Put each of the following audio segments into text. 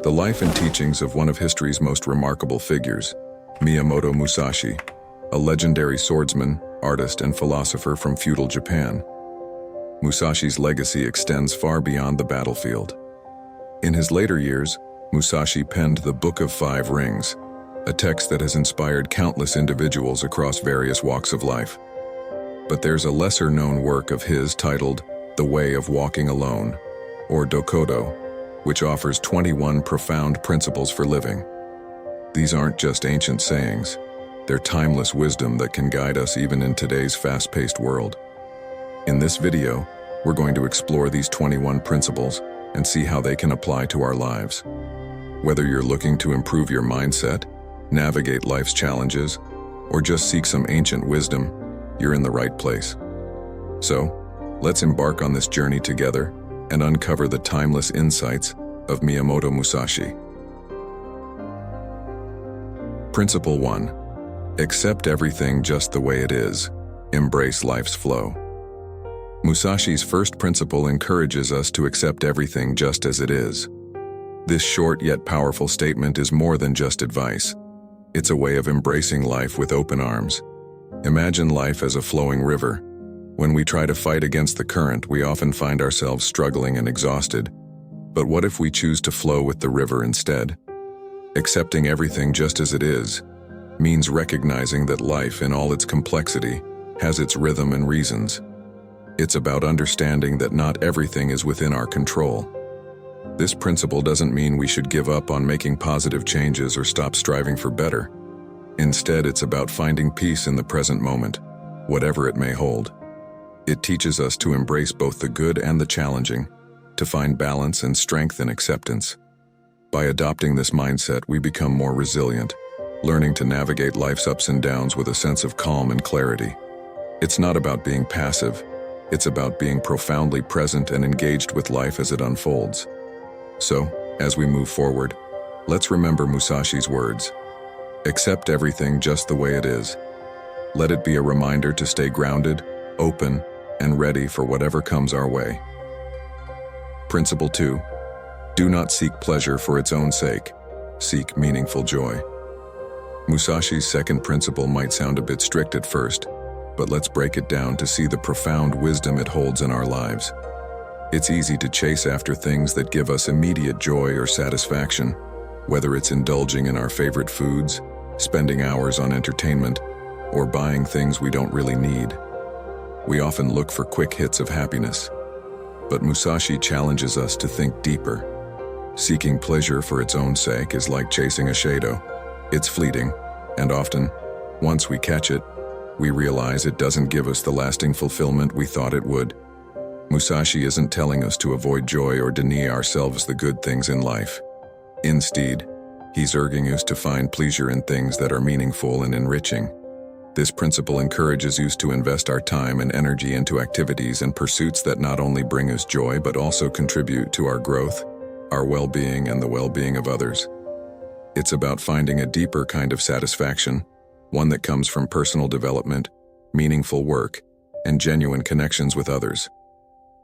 The life and teachings of one of history's most remarkable figures, Miyamoto Musashi, a legendary swordsman, artist, and philosopher from feudal Japan. Musashi's legacy extends far beyond the battlefield. In his later years, Musashi penned the Book of Five Rings, a text that has inspired countless individuals across various walks of life. But there's a lesser-known work of his titled The Way of Walking Alone, or Dokodo, which offers 21 profound principles for living. These aren't just ancient sayings, they're timeless wisdom that can guide us even in today's fast-paced world. In this video, we're going to explore these 21 principles and see how they can apply to our lives. Whether you're looking to improve your mindset, navigate life's challenges, or just seek some ancient wisdom, you're in the right place. So, let's embark on this journey together and uncover the timeless insights of Miyamoto Musashi. Principle 1. Accept everything just the way it is. Embrace life's flow. Musashi's first principle encourages us to accept everything just as it is. This short yet powerful statement is more than just advice. It's a way of embracing life with open arms. Imagine life as a flowing river. When we try to fight against the current, we often find ourselves struggling and exhausted. But what if we choose to flow with the river instead? Accepting everything just as it is means recognizing that life in all its complexity has its rhythm and reasons. It's about understanding that not everything is within our control. This principle doesn't mean we should give up on making positive changes or stop striving for better. Instead, it's about finding peace in the present moment, whatever it may hold. It teaches us to embrace both the good and the challenging, to find balance and strength in acceptance. By adopting this mindset, we become more resilient, learning to navigate life's ups and downs with a sense of calm and clarity. It's not about being passive, it's about being profoundly present and engaged with life as it unfolds. So, as we move forward, let's remember Musashi's words. Accept everything just the way it is. Let it be a reminder to stay grounded, open, and ready for whatever comes our way. Principle 2. Do not seek pleasure for its own sake. Seek meaningful joy. Musashi's second principle might sound a bit strict at first, but let's break it down to see the profound wisdom it holds in our lives. It's easy to chase after things that give us immediate joy or satisfaction, whether it's indulging in our favorite foods, spending hours on entertainment, or buying things we don't really need. We often look for quick hits of happiness, but Musashi challenges us to think deeper. Seeking pleasure for its own sake is like chasing a shadow. It's fleeting, and often, once we catch it, we realize it doesn't give us the lasting fulfillment we thought it would. Musashi isn't telling us to avoid joy or deny ourselves the good things in life. Instead, he's urging us to find pleasure in things that are meaningful and enriching. This principle encourages us to invest our time and energy into activities and pursuits that not only bring us joy but also contribute to our growth, our well-being, and the well-being of others. It's about finding a deeper kind of satisfaction, one that comes from personal development, meaningful work, and genuine connections with others.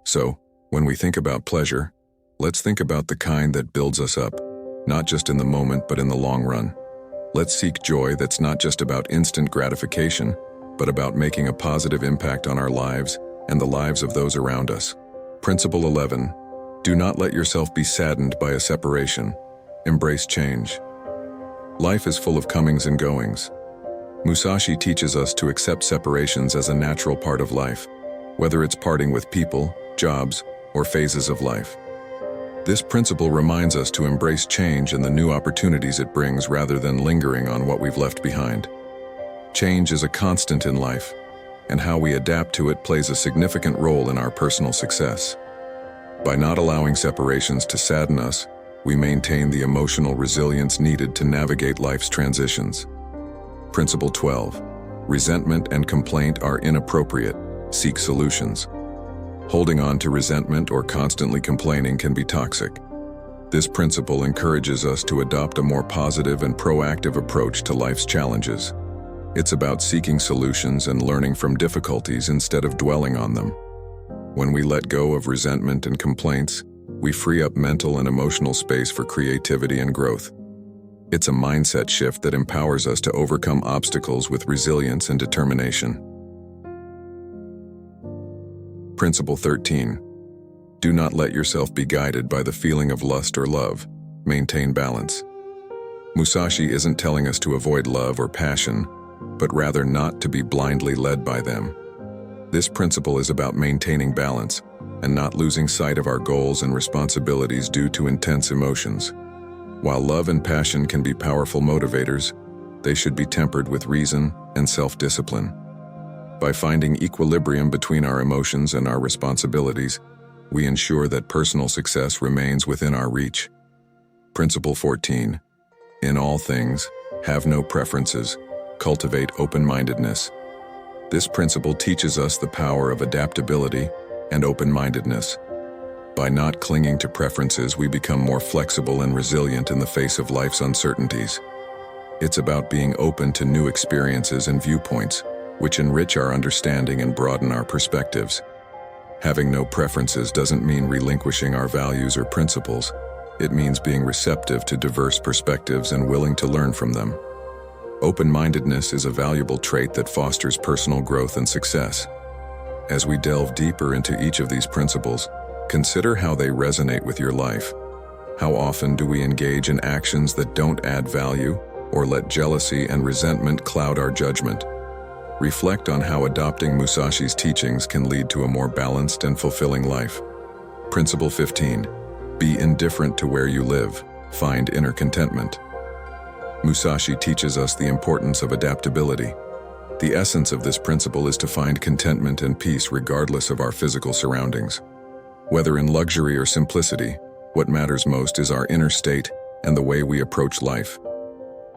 So, when we think about pleasure, let's think about the kind that builds us up, not just in the moment but in the long run. Let's seek joy that's not just about instant gratification, but about making a positive impact on our lives and the lives of those around us. Principle 11. Do not let yourself be saddened by a separation. Embrace change. Life is full of comings and goings. Musashi teaches us to accept separations as a natural part of life, whether it's parting with people, jobs, or phases of life. This principle reminds us to embrace change and the new opportunities it brings rather than lingering on what we've left behind. Change is a constant in life, and how we adapt to it plays a significant role in our personal success. By not allowing separations to sadden us, we maintain the emotional resilience needed to navigate life's transitions. Principle 12. Resentment and complaint are inappropriate. Seek solutions. Holding on to resentment or constantly complaining can be toxic. This principle encourages us to adopt a more positive and proactive approach to life's challenges. It's about seeking solutions and learning from difficulties instead of dwelling on them. When we let go of resentment and complaints, we free up mental and emotional space for creativity and growth. It's a mindset shift that empowers us to overcome obstacles with resilience and determination. Principle 13. Do not let yourself be guided by the feeling of lust or love. Maintain balance. Musashi isn't telling us to avoid love or passion, but rather not to be blindly led by them. This principle is about maintaining balance and not losing sight of our goals and responsibilities due to intense emotions. While love and passion can be powerful motivators, they should be tempered with reason and self-discipline. By finding equilibrium between our emotions and our responsibilities, we ensure that personal success remains within our reach. Principle 14. In all things, have no preferences. Cultivate open-mindedness. This principle teaches us the power of adaptability and open-mindedness. By not clinging to preferences, we become more flexible and resilient in the face of life's uncertainties. It's about being open to new experiences and viewpoints, which enrich our understanding and broaden our perspectives. Having no preferences doesn't mean relinquishing our values or principles. It means being receptive to diverse perspectives and willing to learn from them. Open-mindedness is a valuable trait that fosters personal growth and success. As we delve deeper into each of these principles, consider how they resonate with your life. How often do we engage in actions that don't add value or let jealousy and resentment cloud our judgment? Reflect on how adopting Musashi's teachings can lead to a more balanced and fulfilling life. Principle 15. Be indifferent to where you live. Find inner contentment. Musashi teaches us the importance of adaptability. The essence of this principle is to find contentment and peace regardless of our physical surroundings. Whether in luxury or simplicity, what matters most is our inner state and the way we approach life.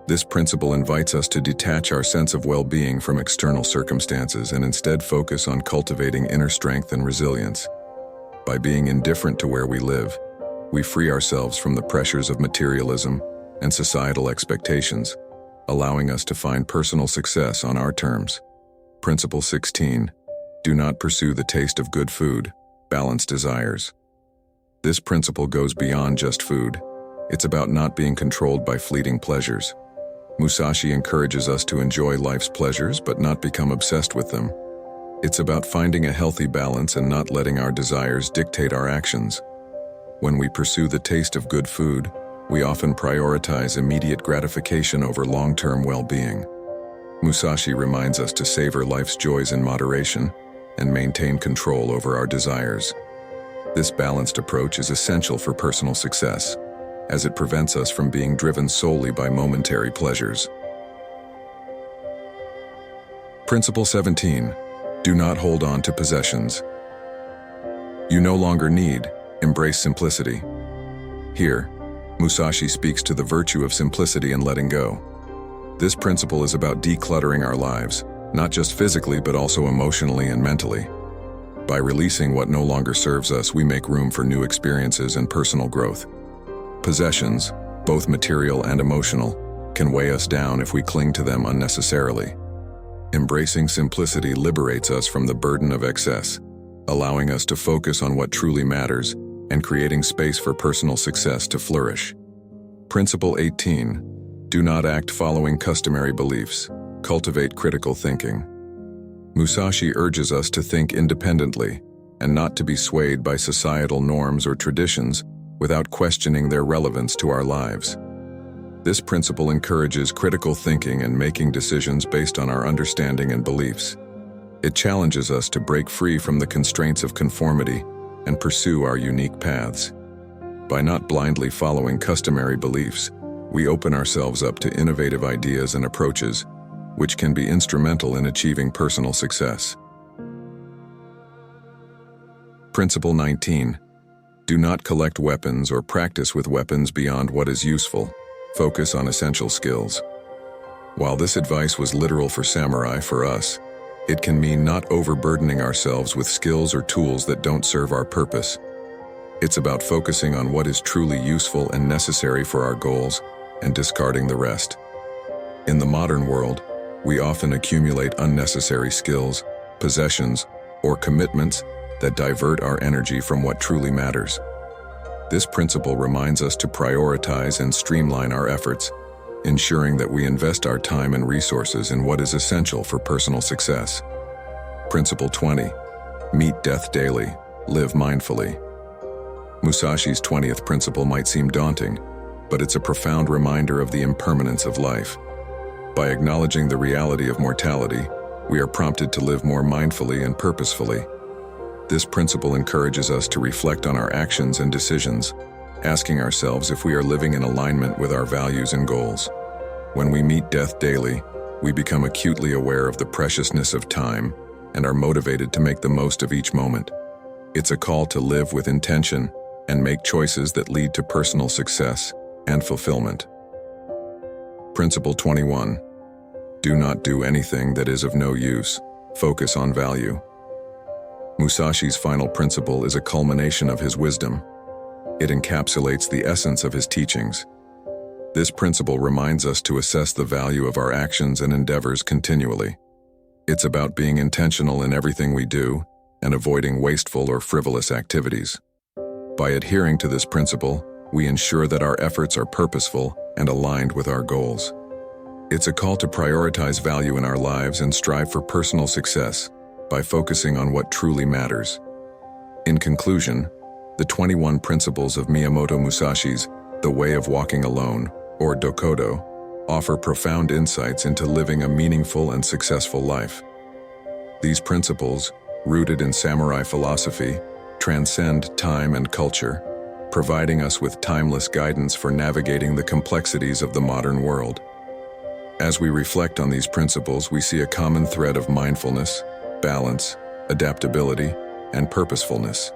This principle invites us to detach our sense of well-being from external circumstances and instead focus on cultivating inner strength and resilience. By being indifferent to where we live, we free ourselves from the pressures of materialism and societal expectations, allowing us to find personal success on our terms. Principle 16. Do not pursue the taste of good food. Balance desires. This principle goes beyond just food. It's about not being controlled by fleeting pleasures. Musashi encourages us to enjoy life's pleasures but not become obsessed with them. It's about finding a healthy balance and not letting our desires dictate our actions. When we pursue the taste of good food, we often prioritize immediate gratification over long-term well-being. Musashi reminds us to savor life's joys in moderation and maintain control over our desires. This balanced approach is essential for personal success, as it prevents us from being driven solely by momentary pleasures. Principle 17. Do not hold on to possessions. You no longer need. Embrace simplicity. Here, Musashi speaks to the virtue of simplicity and letting go. This principle is about decluttering our lives, not just physically but also emotionally and mentally. By releasing what no longer serves us, we make room for new experiences and personal growth. Possessions, both material and emotional, can weigh us down if we cling to them unnecessarily. Embracing simplicity liberates us from the burden of excess, allowing us to focus on what truly matters and creating space for personal success to flourish. Principle 18. Do not act following customary beliefs. Cultivate critical thinking. Musashi urges us to think independently and not to be swayed by societal norms or traditions without questioning their relevance to our lives. This principle encourages critical thinking and making decisions based on our understanding and beliefs. It challenges us to break free from the constraints of conformity and pursue our unique paths. By not blindly following customary beliefs, we open ourselves up to innovative ideas and approaches, which can be instrumental in achieving personal success. Principle 19. Do not collect weapons or practice with weapons beyond what is useful. Focus on essential skills. While this advice was literal for samurai, for us, it can mean not overburdening ourselves with skills or tools that don't serve our purpose. It's about focusing on what is truly useful and necessary for our goals and discarding the rest. In the modern world, we often accumulate unnecessary skills, possessions, or commitments that divert our energy from what truly matters. This principle reminds us to prioritize and streamline our efforts, ensuring that we invest our time and resources in what is essential for personal success. Principle 20. Meet death daily, live mindfully. Musashi's 20th principle might seem daunting, but it's a profound reminder of the impermanence of life. By acknowledging the reality of mortality, we are prompted to live more mindfully and purposefully. This principle encourages us to reflect on our actions and decisions, asking ourselves if we are living in alignment with our values and goals. When we meet death daily, we become acutely aware of the preciousness of time and are motivated to make the most of each moment. It's a call to live with intention and make choices that lead to personal success and fulfillment. Principle 21. Do not do anything that is of no use. Focus on value. Musashi's final principle is a culmination of his wisdom. It encapsulates the essence of his teachings. This principle reminds us to assess the value of our actions and endeavors continually. It's about being intentional in everything we do and avoiding wasteful or frivolous activities. By adhering to this principle, we ensure that our efforts are purposeful and aligned with our goals. It's a call to prioritize value in our lives and strive for personal success by focusing on what truly matters. In conclusion, the 21 principles of Miyamoto Musashi's The Way of Walking Alone, or Dokodo, offer profound insights into living a meaningful and successful life. These principles, rooted in samurai philosophy, transcend time and culture, providing us with timeless guidance for navigating the complexities of the modern world. As we reflect on these principles, we see a common thread of mindfulness, balance, adaptability, and purposefulness.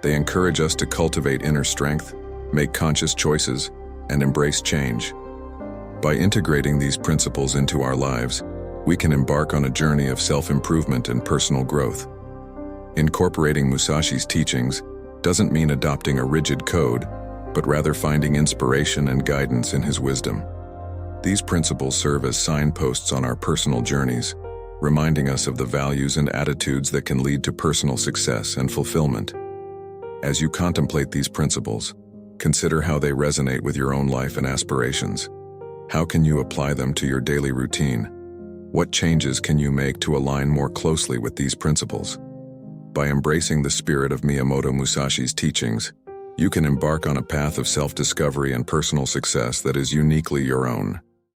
They encourage us to cultivate inner strength, make conscious choices, and embrace change. By integrating these principles into our lives, we can embark on a journey of self-improvement and personal growth. Incorporating Musashi's teachings doesn't mean adopting a rigid code, but rather finding inspiration and guidance in his wisdom. These principles serve as signposts on our personal journeys, reminding us of the values and attitudes that can lead to personal success and fulfillment. As you contemplate these principles, consider how they resonate with your own life and aspirations. How can you apply them to your daily routine? What changes can you make to align more closely with these principles? By embracing the spirit of Miyamoto Musashi's teachings, you can embark on a path of self-discovery and personal success that is uniquely your own.